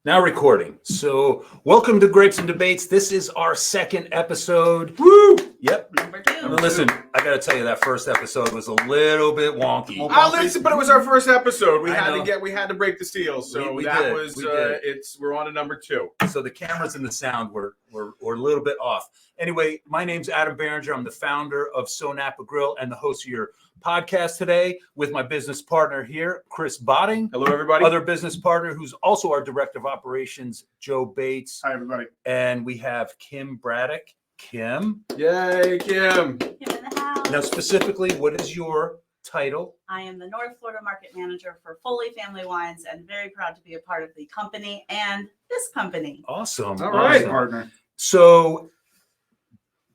Now recording. So welcome to Grapes and Debates. This is our second episode. Woo! Yep. Number 2. Listen, I got to tell you that first episode was a little bit wonky. Listen, but it was our first episode. We I had know. to break the seal. So We that did. was We did. we're on to number 2. So the cameras and the sound were a little bit off. Anyway, my name's Adam Berenger. I'm the founder of Napa Grill and the host of your podcast today with my business partner here, Chris Botting. Hello, everybody. Other business partner who's also our director of operations, Joe Bates. Hi, everybody. And we have Kim Braddock. Kim. Yay, Kim. Kim in the house. Now, specifically, what is your title? I am the North Florida Market Manager for Foley Family Wines and very proud to be a part of the company and this company. Awesome. All right. Awesome. Partner. So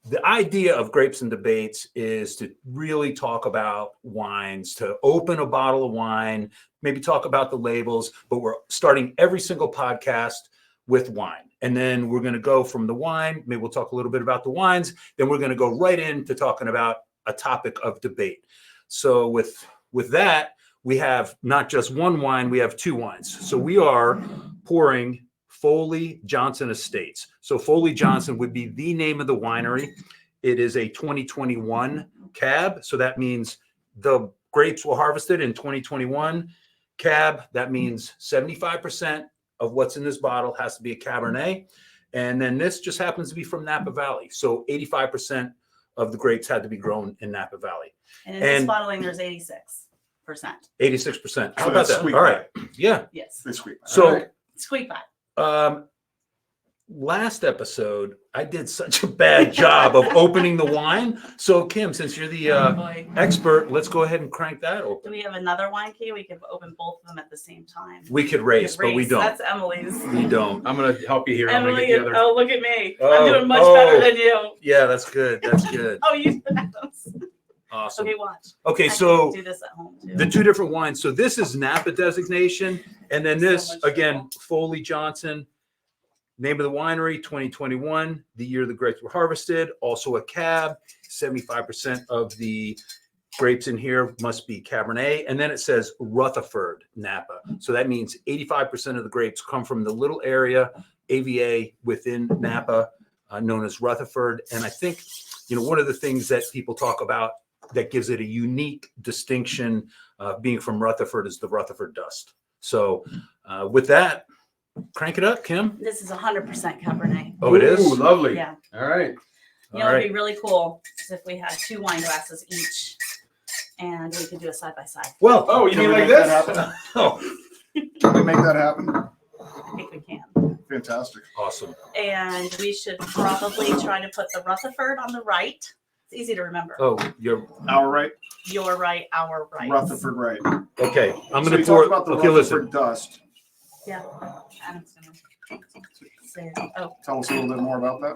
the idea of Grapes and Debates is to really talk about wines, to open a bottle of wine, maybe talk about the labels, but we're starting every single podcast with wine. And then we're going to go from the wine, maybe we'll talk a little bit about the wines, then we're going to go right into talking about a topic of debate. So with that, we have not just one wine, we have two wines. So we are pouring Foley Johnson Estates. So Foley Johnson would be the name of the winery. It is a 2021 cab. So that means the grapes were harvested in 2021. Cab, that means 75% of what's in this bottle has to be a Cabernet. And then this just happens to be from Napa Valley. So 85% of the grapes had to be grown in Napa Valley. And in this bottling, there's 86%. 86%. How So about that's that? sweet. All right. Yeah. Yes. This week. So All right. Squeak by. last episode, I did such a bad job of opening the wine. So Kim, since you're the Oh, boy. expert, let's go ahead and crank that Do open. we have another wine key? We could open both of them at the same time. We could race, but we Race. don't. That's Emily's. We don't. I'm going to help you here. I'm going to Emily, get the other. oh, look at me. Oh, I'm doing much oh. better than you. Yeah, that's good. That's good. Oh, you did that. Awesome. Okay, watch. Okay, I so can do this at home too. the two different wines. So this is Napa designation, and then So this much again, trouble. Foley Johnson. Name of the winery, 2021, the year the grapes were harvested. Also a cab. 75% of the grapes in here must be Cabernet, and then it says Rutherford Napa. So that means 85% of the grapes come from the little area AVA within Napa, known as Rutherford. And I think, one of the things that people talk about that gives it a unique distinction being from Rutherford is the Rutherford dust. So with that, crank it up, Kim. This is 100% Cabernet. Oh, it Ooh, is? lovely. Yeah. All right. You All know, it'd right. be really cool is if we had 2 wine glasses each and we could do a side by side. Well, Oh, you Can mean we like make this? that happen? oh, Can we make that happen? I think we can. Fantastic. awesome. And we should probably try to put the Rutherford on the right. It's easy to remember. Oh, you're Our right, Your right, our right. Rutherford right. okay. I'm So going we to pour. talked about the Okay, Rutherford listen. dust. Yeah. Adam's gonna say it. Oh, Tell us a little bit more about that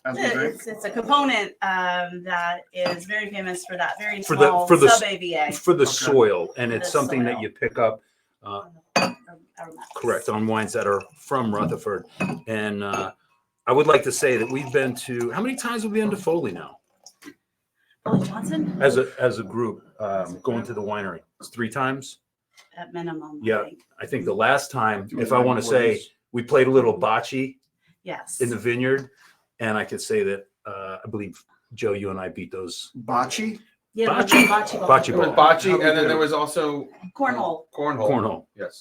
as we drink. it's a component that is very famous for that very For the- small for the- sub AVA. For the Okay. soil, and it's The something that soil. you pick up. Aromatics. Correct, on wines that are from Rutherford. And I would like to say that we've been to, how many times have we been to Foley now? Foley Johnson As a group, going to the winery? It's 3 times? at minimum. Yeah. I think. I think the last time, Do we if I know want to what it say, is? we played a little bocce Yes. in the vineyard. And I could say that, I believe, Joe, you and I beat those. Bocce? Yeah, bocce. bocce ball. Bocce There was ball. bocce, How we and then do? there was also Cornhole. cornhole. Cornhole. Yes.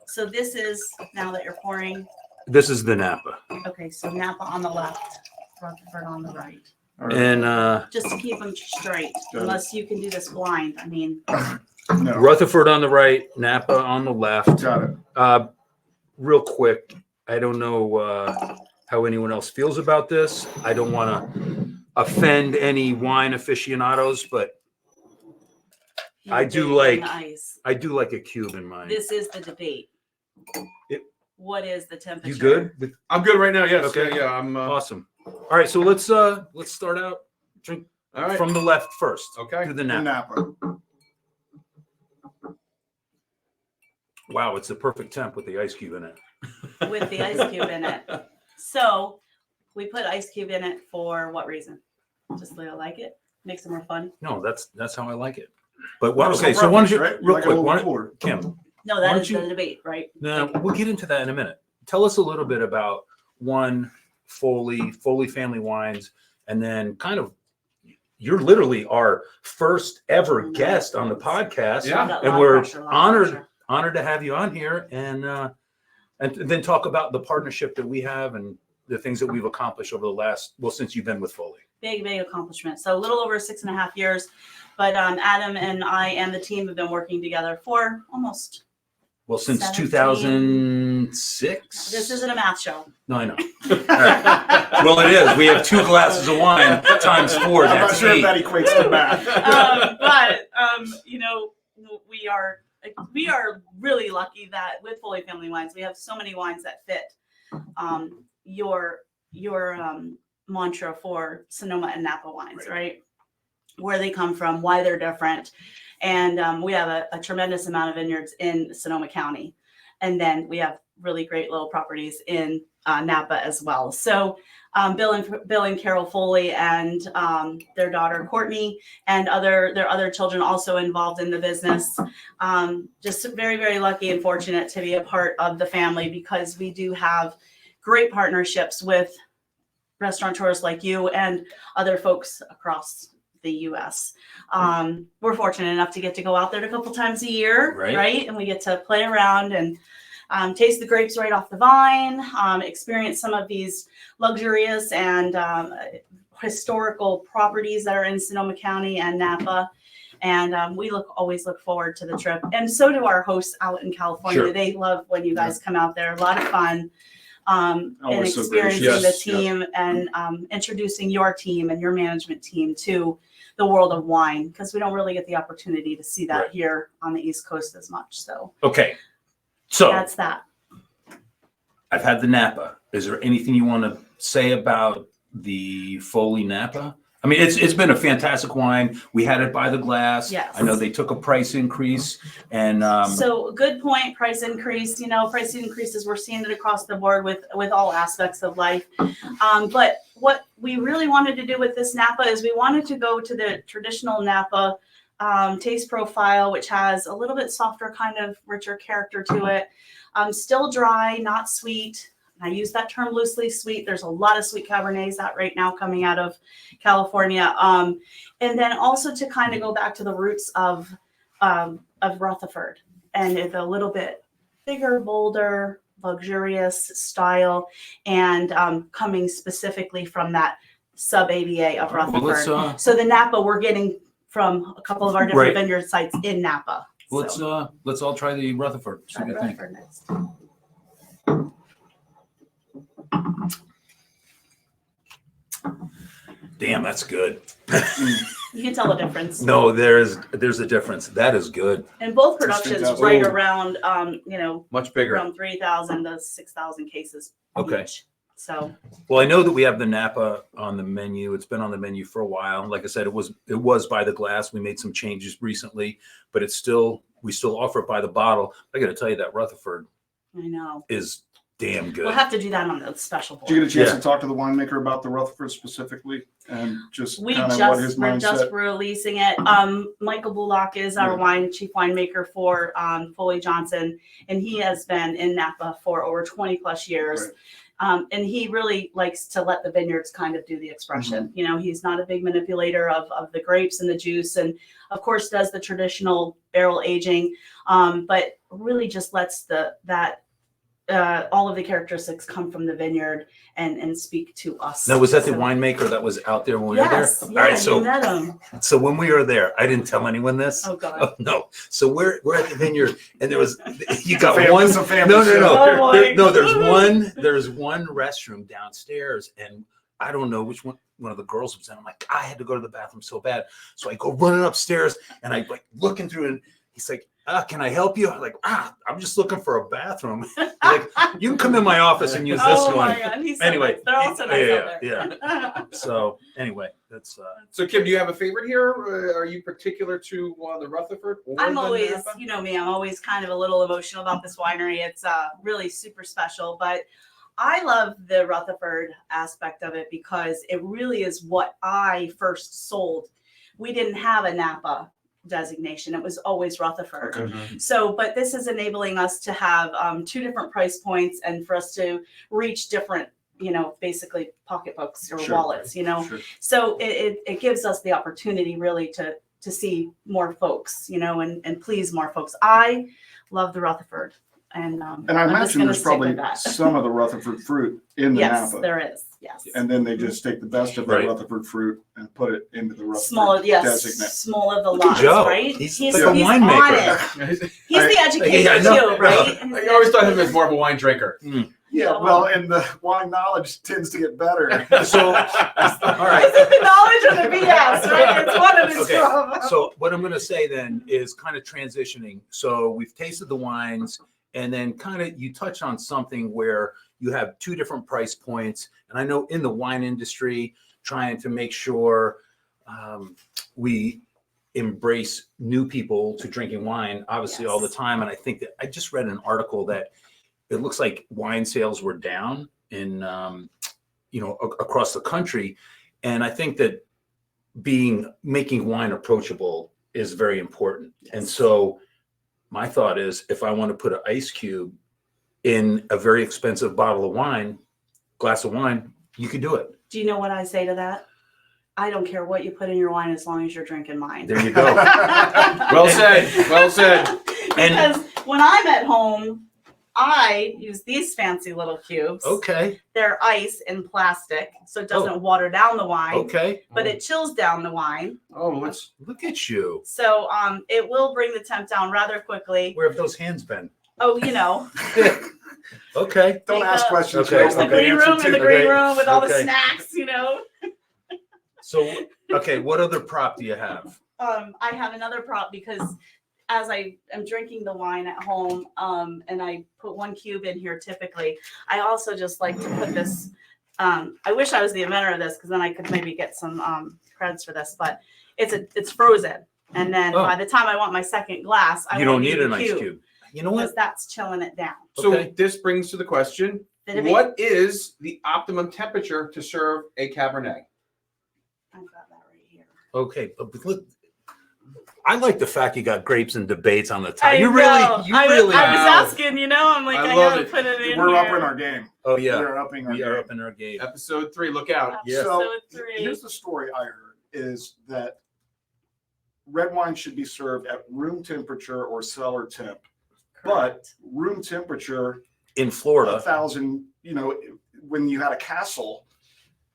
So this is now that you're pouring. This is the Napa. Okay, so Napa on the left, Rutherford on the right. All right. And Just to keep them straight, Got it. unless you can do this blind. I mean, No. Rutherford on the right, Napa on the left. Got it. Real quick, I don't know how anyone else feels about this. I don't want to offend any wine aficionados, but you're I do digging like- the ice. I do like a cube in mine. This is the debate. It- What is the temperature? You good? With- I'm good right now. Yes. Okay. Yeah. I'm. Awesome. All right, so let's start out. Drink All right. from the left first. Okay. To the The Napa. Napa. Wow, it's the perfect temp with the ice cube in it. With the ice cube in it. So we put ice cube in it for what reason? Just so I like it? Makes it more fun? No, that's how I like it. But what? Personal Okay, so why don't you preference, right? real Like a quick? little Why don't, cooler. Kim? No, Why that don't is you- the debate, right? No, we'll get into that in a minute. tell us a little bit about Foley Family Wines, and then kind of you're literally our first ever guest on the podcast. Yeah. And we're honored to have you on here, and then talk about the partnership that we have and the things that we've accomplished over the since you've been with Foley. Big accomplishment. So a little over 6.5 years, but Adam and I and the team have been working together for almost. Well, since 17. 2006. This isn't a math show. No, I know. All right. Well, it is. We have 2 glasses of wine times 4. I'm not That's sure if 8. that equates to math. But you know, we are really lucky that with Foley Family Wines, we have so many wines that fit your mantra for Sonoma and Napa wines, right? Where they come from, why they're different. And we have a tremendous amount of vineyards in Sonoma County. And then we have really great little properties in Napa as well. So Bill and Carol Foley and their daughter Courtney and their other children also involved in the business. Just very, very lucky and fortunate to be a part of the family, because we do have great partnerships with restaurateurs like you and other folks across the U.S. We're fortunate enough to get to go out there a couple times a year, right? And we get to play around and taste the grapes right off the vine, experience some of these luxurious and historical properties that are in Sonoma County and Napa. And we always look forward to the trip. And so do our hosts out in California. Sure. They love when you guys come out there. A lot of fun. And Always so experiencing gracious. the team and introducing your team and your management team to the world of wine, because we don't really get the opportunity to see that here on the East Coast as much. So Okay. So that's that. I've had the Napa. Is there anything you want to say about the Foley Napa? I mean, it's been a fantastic wine. We had it by the glass. Yes. I know they took a price increase, and So good point. Price increase. Price increases. We're seeing it across the board with all aspects of life. But what we really wanted to do with this Napa is we wanted to go to the traditional Napa taste profile, which has a little bit softer, kind of richer character to it. Still dry, not sweet. I use that term loosely, sweet. There's a lot of sweet Cabernets out right now coming out of California. And then also to kind of go back to the roots of Rutherford, and it's a little bit bigger, bolder, luxurious style, and coming specifically from that sub-AVA of Rutherford. So the Napa we're getting from a couple of our different vineyard sites in Napa. let's all try the Rutherford. See what you think. Rutherford next. Damn, that's good. You can tell the difference. No, there's a difference. That is good. And both productions fantastic. right around, Much bigger. around 3,000 to 6,000 cases each. So Well, I know that we have the Napa on the menu. It's been on the menu for a while. Like I said, it was by the glass. We made some changes recently, but we still offer it by the bottle. I got to tell you that Rutherford I know. is damn good. We'll have to do that on the special board. Did you get a chance Yeah. to talk to the winemaker about the Rutherford specifically, and just We kind of what his we're just mindset? releasing it. Michael Bullock is our chief winemaker for Foley Johnson, and he has been in Napa for over 20 plus years. Right. And he really likes to let the vineyards kind of do the expression. He's not a big manipulator of the grapes and the juice, and of course does the traditional barrel aging, but really just lets all of the characteristics come from the vineyard and speak to us. Now, was that the winemaker that was out there when we were there? Yes. Yeah, All right, you met him. so when we were there, I didn't tell anyone this. Oh God. Oh, no. So we're at the vineyard, and you got Family- one. it's a family No. show. Oh, boy. There's one restroom downstairs, and I don't know which one of the girls was in. I'm like, I had to go to the bathroom so bad, so I go running upstairs, and I looking through, and he's like, can I help you? I'm like, I'm just looking for a bathroom. Like, you can come in my office and use this Oh one. my God. He's so Anyway, nice. They're all so nice out there. yeah. So anyway, that's So Kim, do you have a favorite here? Are you particular to the Rutherford? Or I'm the always, Napa? you know me, I'm always kind of a little emotional about this winery. It's really super special, but I love the Rutherford aspect of it because it really is what I first sold. We didn't have a Napa designation. It was always Rutherford. Okay. So, but this is enabling us to have 2 different price points and for us to reach different, basically pocketbooks or Sure. wallets, Sure. So it gives us the opportunity really to see more folks, and please more folks. I love the Rutherford. And I I'm just imagine gonna there's stick probably with that. some of the Rutherford fruit in the Yes, Napa. there is. Yes. And then they just take the best of that Right. Rutherford fruit and put it into the Rutherford Smaller, yes, designate. smaller the Look at lots, Joe. right? He's he's like a on winemaker. it. He's the educator Yeah, I know. too, right? I always thought of him as more of a wine drinker. Yeah, well, and the wine knowledge tends to get better. So, all Is right. it the knowledge or the BS, right? It's one of the Okay. two. So what I'm going to say then is kind of transitioning. So we've tasted the wines, and then kind of you touch on something where you have 2 different price points. And I know in the wine industry, trying to make sure we embrace new people to drinking wine, obviously all the Yes. time. And I think that I just read an article that it looks like wine sales were down in, across the country. And I think that making wine approachable is very important. And so my thought is, if I want to put an ice cube in a very expensive glass of wine, you could do it. Do you know what I say to that? I don't care what you put in your wine as long as you're drinking mine. There you go. Well said. Well said. Because when I'm at home, I use these fancy little cubes. Okay. They're ice in plastic, so it doesn't water down the wine, Okay. but it chills down the wine. Oh, let's. Look at you. So it will bring the temp down rather quickly. Where have those hands been? Oh, Okay. Don't Take ask a- questions. Okay, you there's don't the know okay. green answer room to. in the green Okay. room with all the Okay. snacks, So, okay, what other prop do you have? I have another prop because as I am drinking the wine at home, and I put 1 cube in here typically, I also just like to put this. I wish I was the inventor of this because then I could maybe get some creds for this, but it's frozen. And then by the time I want my second glass, I You don't won't need a an ice cube. You know because what? that's chilling it down. So Okay. this brings to the question: Did it what is the optimum temperature to serve a Cabernet? I've got that right here. Okay, but look, I like the fact you got grapes and debates on the top. I You know. really. I was Wow. asking, I'm like, I I love gotta it. put it in We're here. up in our game. Oh yeah, We're upping our we are game. up in our game. Episode 3. Look out. Yeah. So Episode 3. here's the story I heard is that red wine should be served at room temperature or cellar temp, but room temperature In Florida, 1,000, when you had a castle,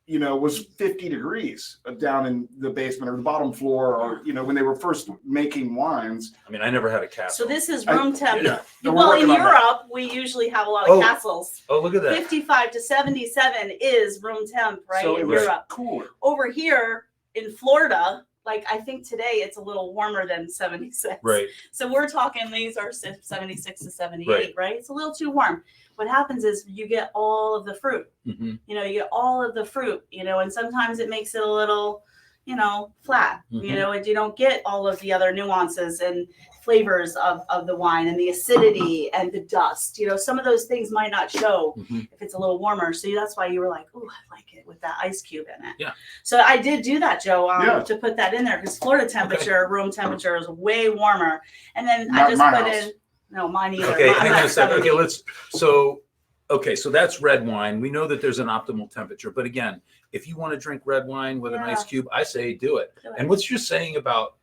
was 50 degrees down in the basement or the bottom floor, or, when they were first making wines. I mean, I never had a castle. So this is room temp. Yeah. No, we're Well, in working on that. Europe, we usually have a lot Oh. of castles. Oh, look at that. 55 to 77 is room temp, right? So it in was Europe. cooler. Over here in Florida, like I think today it's a little warmer than 76. Right. So we're talking these are 76 to 78, right? It's a little too warm. What happens is you get all of the fruit. Mm-hmm. You get all of the fruit, and sometimes it makes it a little, flat, Mhm. and you don't get all of the other nuances and flavors of the wine and the acidity and the dust. Some of those things might not show Mhm. if it's a little warmer. So that's why you were like, oh, I like it with that ice cube in it. Yeah. So I did do that, Joe, Yeah. to put that in there because Florida temperature, room temperature is way warmer. And then I Not just my put house. in, no, mine either. Okay, I'm hang not on a second. 70. Okay, so that's red wine. We know that there's an optimal temperature, but again, if you want to drink red wine with an ice Yeah. cube, I say do it. Do it. And what's your saying about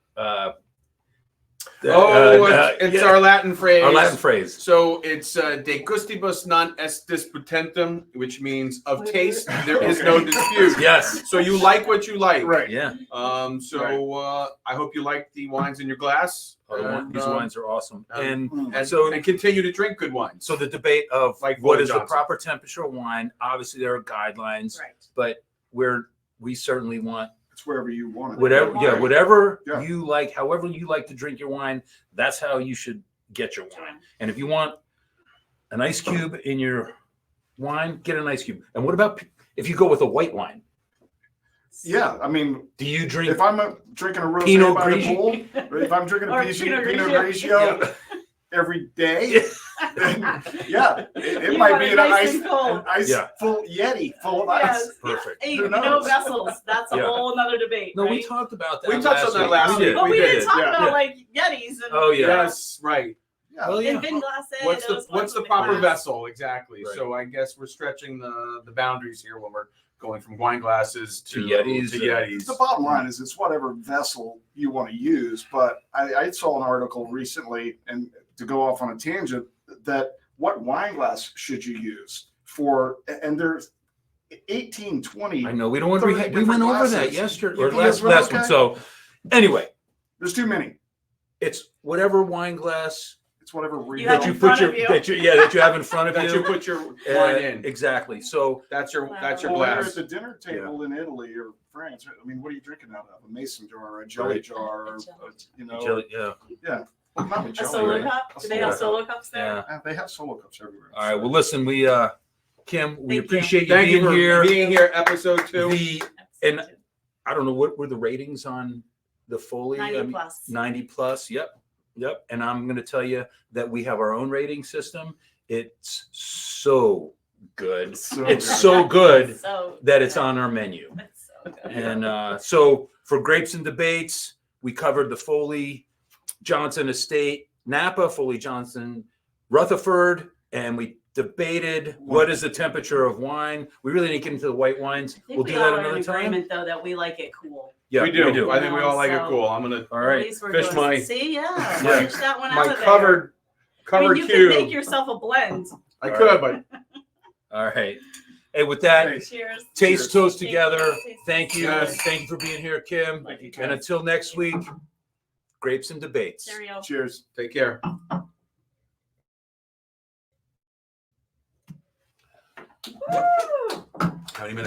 It's our Latin phrase. our Latin phrase? So it's de gustibus non est disputentum, which means of taste there is no dispute. Yes. So you like what you like. Right. Yeah. I hope you like the wines in your glass. These wines are awesome. And and so continue to drink good wines. so the debate of Like what Foley is the Johnson. proper temperature of wine? Obviously, there are guidelines, Right. but we certainly want It's wherever you want it. whatever Yeah. you like, however you like to drink your wine, that's how you should get your wine. And if you want an ice cube in your wine, get an ice cube. And what about if you go with a white wine? Yeah, I mean, Do you drink? if I'm drinking a rosé Pinot by the Grigio. pool, or if I'm drinking Or a Pinot Pinot Grigio. Grigio every day, Yeah, it You might want be it an nice ice, and cold. an ice Yeah. full Yeti full of Yes. ice. Perfect. Hey, Who you know, knows? vessels. That's a Yeah. whole nother debate. No, right? we talked about that. We touched on that week. last We week. did. But we did. didn't talk Yeah. about Yeah. like Yetis and Oh, yeah. Yes, right. Yeah. Well, yeah. and Vin Glace. What's the proper glass? vessel exactly? Right. So I guess we're stretching the boundaries here when we're going from wine glasses To Yetis, To Yetis. The bottom line is it's whatever vessel you want to use. But I saw an article recently, and to go off on a tangent, that what wine glass should you use for? And there's 18, 20. I know we don't want to. 30 We different went over that glasses. yesterday You or think last that's one. okay? So anyway, There's too many. it's whatever wine glass It's whatever You have that you in put front your of you. that you have in front of That you you. put your wine in. Exactly. So That's your Wow. that's your Well, when you're at glass. the dinner table in Italy or France, I mean, what are you drinking out of? A mason jar, a jelly Right. jar, A jelly you know, jelly, yeah. well, not a A jelly. solo right? cup? A Do they have solo solo cups there? Yeah. They have solo cups everywhere. All right. Well, listen, we Kim, we Thank you. appreciate you Thank you being for here. being here, episode 2. And I don't know what were the ratings on the Foley. 90 plus. 90 plus. Yep. And I'm going to tell you that we have our own rating system. It's so good. It's so good So that it's good. on our menu. It's so good. And so for Grapes and Debates, we covered the Foley Johnson estate, Napa, Foley Johnson, Rutherford, and we debated what is the temperature of wine. We really didn't get into the white wines. I think We'll we do all that are another in time. agreement, though, that we like it cool. Yeah, we do. I I think we all like it So- cool. I'm gonna All At right. least we're Fish doing, my- see, yeah, Yeah. fish that one out my of there. covered I mean, you cube. can make yourself a blend. I could, but All right. Hey, with that, Hey, Cheers. taste Cheers. toast together. Taste. Thank you. Yes. Thank you for being here, Kim. Thank you, And guys. until next week, Grapes and Debates. Cheerio. cheers. take care. Woo! How many minutes?